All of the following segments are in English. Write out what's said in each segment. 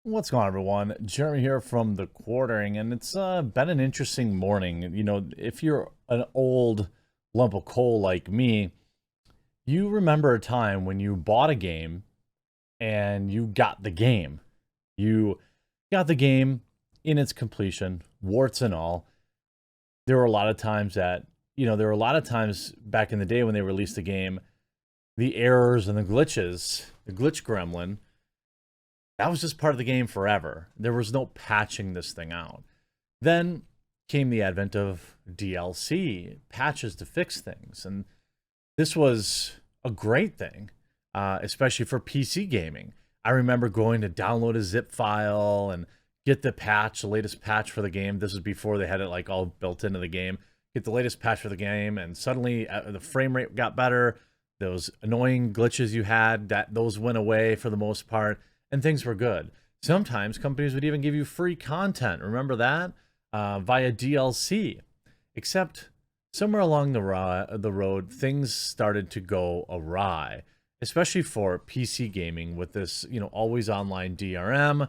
What's going on, everyone? Jeremy here from the Quartering, and it's been an interesting morning. If you're an old lump of coal like me, you remember a time when you bought a game and you got the game. You got the game in its completion, warts and all. There were a lot of times back in the day when they released the game, the errors and the glitches, the glitch gremlin, that was just part of the game forever. There was no patching this thing out. Then came the advent of DLC, patches to fix things. And this was a great thing, especially for PC gaming. I remember going to download a zip file and get the patch, the latest patch for the game. This was before they had it like all built into the game. Get the latest patch for the game, and suddenly the frame rate got better. Those annoying glitches you had, those went away for the most part, and things were good. Sometimes companies would even give you free content. Remember that? Via DLC. Except somewhere along the road, things started to go awry, especially for PC gaming with this, always online DRM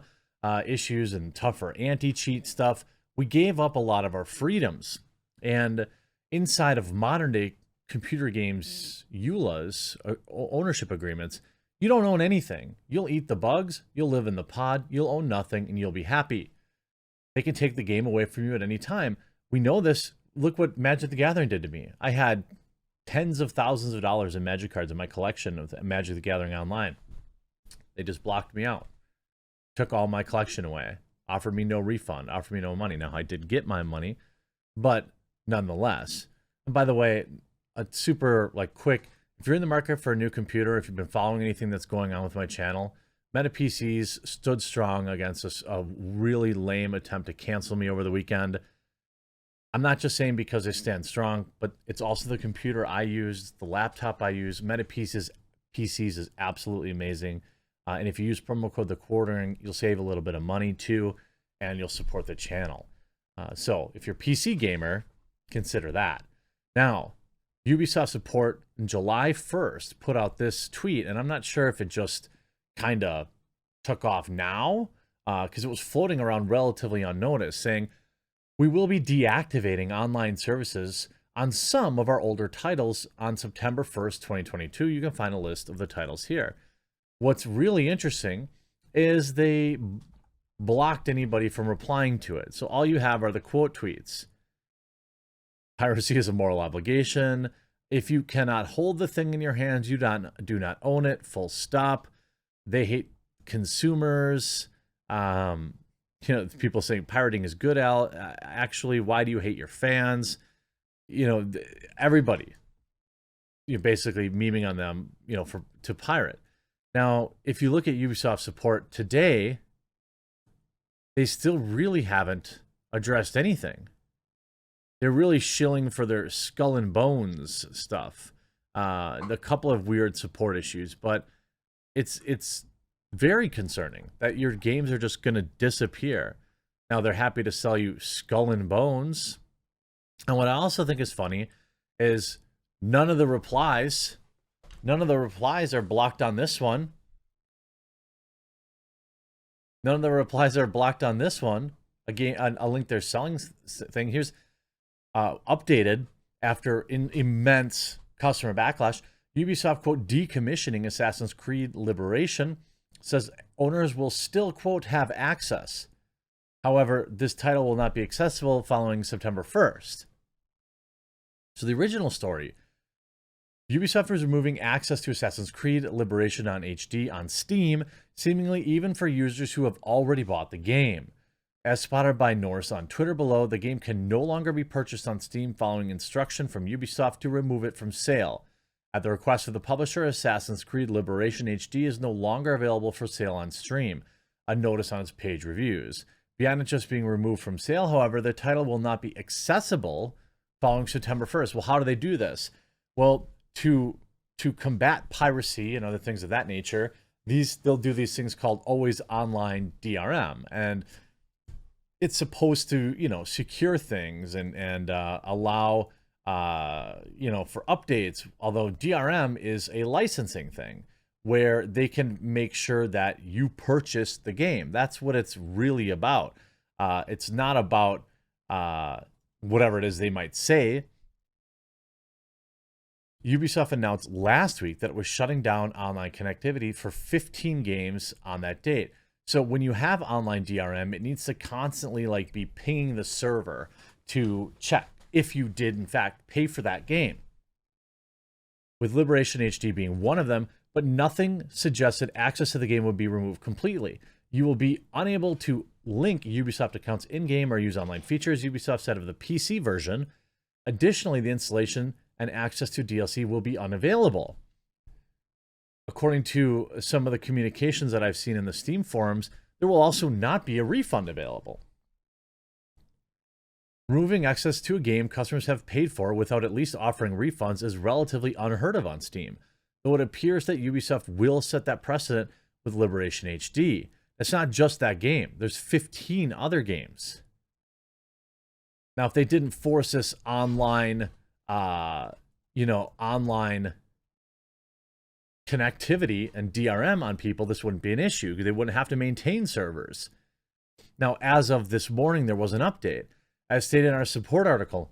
issues and tougher anti-cheat stuff. We gave up a lot of our freedoms. And inside of modern day computer games, EULAs, ownership agreements, you don't own anything. You'll eat the bugs, you'll live in the pod, you'll own nothing, and you'll be happy. They can take the game away from you at any time. We know this. Look what Magic the Gathering did to me. I had tens of thousands of dollars in Magic cards in my collection of Magic the Gathering Online. They just blocked me out. Took all my collection away. Offered me no refund. Offered me no money. Now, I did get my money, but nonetheless. And by the way, a super quick, if you're in the market for a new computer, if you've been following anything that's going on with my channel, Meta PCs stood strong against a really lame attempt to cancel me over the weekend. I'm not just saying because they stand strong, but it's also the computer I use, the laptop I use. Meta PCs is absolutely amazing. And if you use promo code The Quartering, you'll save a little bit of money too, and you'll support the channel. So if you're a PC gamer, consider that. Now, Ubisoft support on July 1st put out this tweet, and I'm not sure if it just kind of took off now, because it was floating around relatively unnoticed, saying, we will be deactivating online services on some of our older titles on September 1st, 2022. You can find a list of the titles here. What's really interesting is they blocked anybody from replying to it. So all you have are the quote tweets. Piracy is a moral obligation. If you cannot hold the thing in your hands, you do not own it. Full stop. They hate consumers. People saying pirating is good. Actually, why do you hate your fans? Everybody. You're basically memeing on them. To pirate. Now, if you look at Ubisoft support today, they still really haven't addressed anything. They're really shilling for their skull and bones stuff. A couple of weird support issues, but it's very concerning that your games are just going to disappear. Now, they're happy to sell you skull and bones. And what I also think is funny is none of the replies are blocked on this one. None of the replies are blocked on this one. Again, a link they're selling thing. Here's updated after immense customer backlash. Ubisoft, quote, decommissioning Assassin's Creed Liberation, says owners will still, quote, have access. However, this title will not be accessible following September 1st. So the original story, Ubisoft is removing access to Assassin's Creed Liberation on HD on Steam, seemingly even for users who have already bought the game. As spotted by Norse on Twitter below, the game can no longer be purchased on Steam following instruction from Ubisoft to remove it from sale. At the request of the publisher, Assassin's Creed Liberation HD is no longer available for sale on Steam, a notice on its page reviews. Beyond it just being removed from sale, however, the title will not be accessible following September 1st. Well, how do they do this? Well, to combat piracy and other things of that nature, they'll do these things called always online DRM, and it's supposed to secure things and allow for updates. Although DRM is a licensing thing, where they can make sure that you purchase the game. That's what it's really about. It's not about whatever it is they might say. Ubisoft announced last week that it was shutting down online connectivity for 15 games on that date. So when you have online DRM, it needs to constantly like be pinging the server to check if you did in fact pay for that game. With Liberation HD being one of them, but nothing suggested access to the game would be removed completely. You will be unable to link Ubisoft accounts in-game or use online features, Ubisoft said of the PC version. Additionally, the installation and access to DLC will be unavailable. According to some of the communications that I've seen in the Steam forums, there will also not be a refund available. Removing access to a game customers have paid for without at least offering refunds is relatively unheard of on Steam, though it appears that Ubisoft will set that precedent with Liberation HD. It's not just that game. There's 15 other games. Now, if they didn't force this online, online connectivity and DRM on people, this wouldn't be an issue. They wouldn't have to maintain servers. Now, as of this morning, there was an update. As stated in our support article,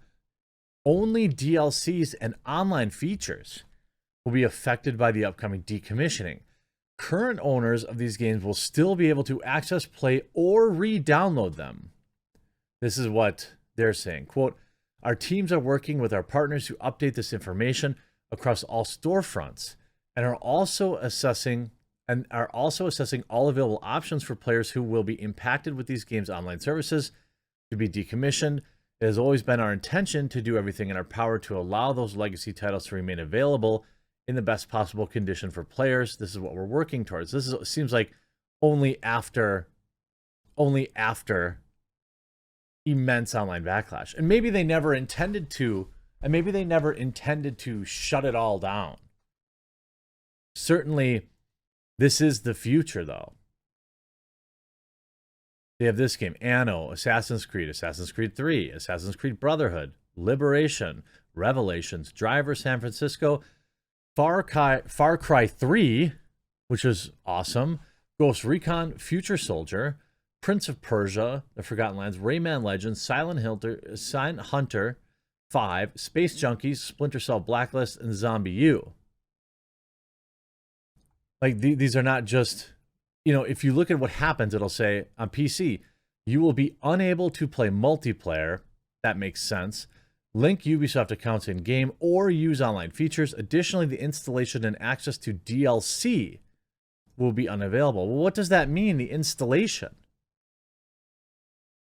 only DLCs and online features will be affected by the upcoming decommissioning. Current owners of these games will still be able to access, play, or re-download them. This is what they're saying. Quote, our teams are working with our partners to update this information across all storefronts and are also assessing all available options for players who will be impacted with these games' online services to be decommissioned. It has always been our intention to do everything in our power to allow those legacy titles to remain available in the best possible condition for players. This is what we're working towards. Seems like only after immense online backlash. And maybe they never intended to, shut it all down. Certainly, this is the future, though. They have this game, Anno, Assassin's Creed 3, Assassin's Creed Brotherhood, Liberation, Revelations, Driver San Francisco, Far Cry 3, which was awesome, Ghost Recon, Future Soldier, Prince of Persia, The Forgotten Lands, Rayman Legends, Silent Hunter 5, Space Junkies, Splinter Cell Blacklist, and Zombie U. Like, these are not just, if you look at what happens, it'll say on PC, you will be unable to play multiplayer. That makes sense. Link Ubisoft accounts in game or use online features. Additionally, the installation and access to DLC will be unavailable. Well, what does that mean, the installation?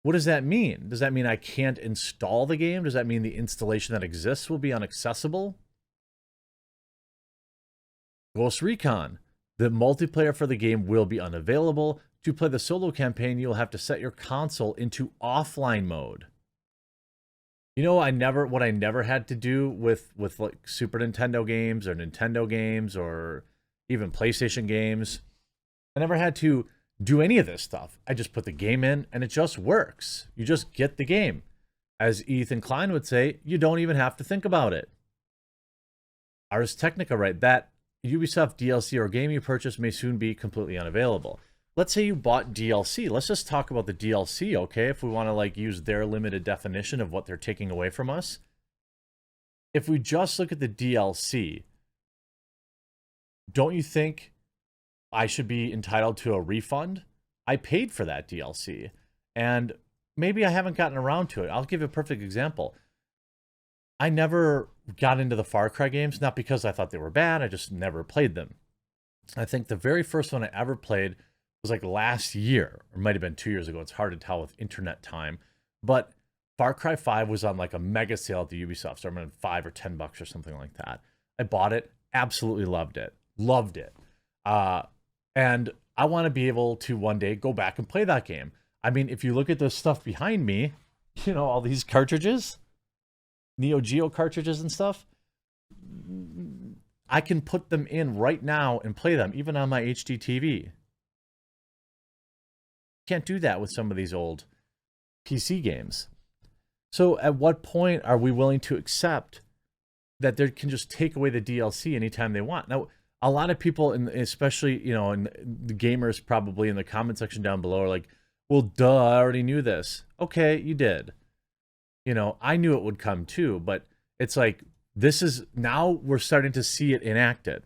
What does that mean? Does that mean I can't install the game? Does that mean the installation that exists will be inaccessible? Ghost Recon. The multiplayer for the game will be unavailable. To play the solo campaign, you'll have to set your console into offline mode. What I never had to do with like Super Nintendo games or Nintendo games or even PlayStation games. I never had to do any of this stuff. I just put the game in and it just works. You just get the game. As Ethan Klein would say, you don't even have to think about it. Ars Technica, right? That Ubisoft DLC or game you purchase may soon be completely unavailable. Let's say you bought DLC. Let's just talk about the DLC, okay? If we want to like use their limited definition of what they're taking away from us. If we just look at the DLC, don't you think I should be entitled to a refund? I paid for that DLC, and maybe I haven't gotten around to it. I'll give you a perfect example. I never got into the Far Cry games, not because I thought they were bad, I just never played them. I think the very first one I ever played was like last year, or might have been 2 years ago. It's hard to tell with internet time. But Far Cry 5 was on like a mega sale at the Ubisoft store, $5 or $10 or something like that. I bought it, absolutely loved it. Loved it. And I want to be able to one day go back and play that game. I mean, if you look at the stuff behind me, all these cartridges, Neo Geo cartridges and stuff, I can put them in right now and play them, even on my HD TV. Can't do that with some of these old PC games. So at what point are we willing to accept that they can just take away the DLC anytime they want? Now, a lot of people, especially, you know, and the gamers probably in the comment section down below are like, well, duh, I already knew this. Okay, you did. You know, I knew it would come too, but it's like, this is, now we're starting to see it enacted.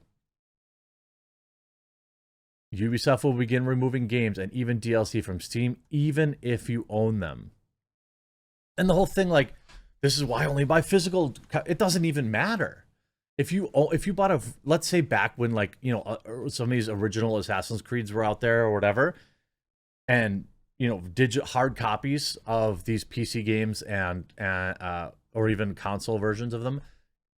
Ubisoft will begin removing games and even DLC from Steam, even if you own them. And the whole thing, like, this is why I only buy physical. It doesn't even matter. If you bought a, let's say back when, like, you know, some of these original Assassin's Creeds were out there or whatever, and, you know, hard copies of these PC games and or even console versions of them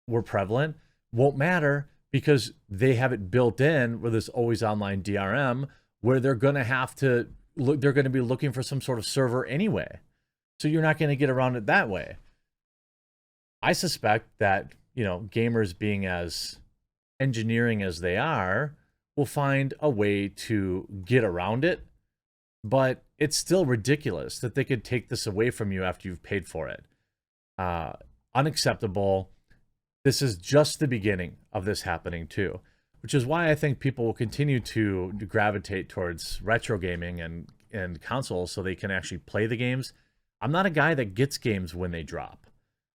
were prevalent, won't matter, because they have it built in with this always online DRM where they're going to have to look, they're going to be looking for some sort of server anyway. So you're not going to get around it that way. I suspect that, you know, gamers being as engineering as they are will find a way to get around it, but it's still ridiculous that they could take this away from you after you've paid for it. Unacceptable. This is just the beginning of this happening too, which is why I think people will continue to gravitate towards retro gaming and consoles so they can actually play the games. I'm not a guy that gets games when they drop.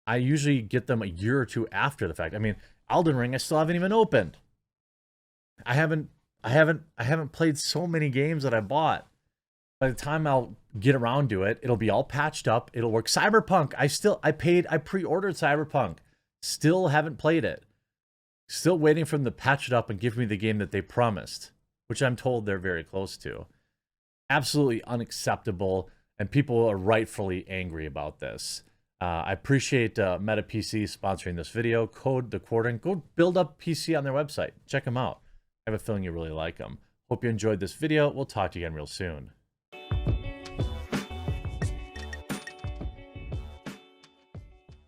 I usually get them a year or two after the fact. I mean, Elden Ring, I still haven't even opened. I haven't played so many games that I bought. By the time I'll get around to it, it'll be all patched up. It'll work. Cyberpunk, I pre-ordered Cyberpunk. Still haven't played it. Still waiting for them to patch it up and give me the game that they promised, which I'm told they're very close to. Absolutely unacceptable, and people are rightfully angry about this. I appreciate Meta PC sponsoring this video. Code the Quadrant. Go build up PC on their website. Check them out. I have a feeling you really like them. Hope you enjoyed this video. We'll talk to you again real soon.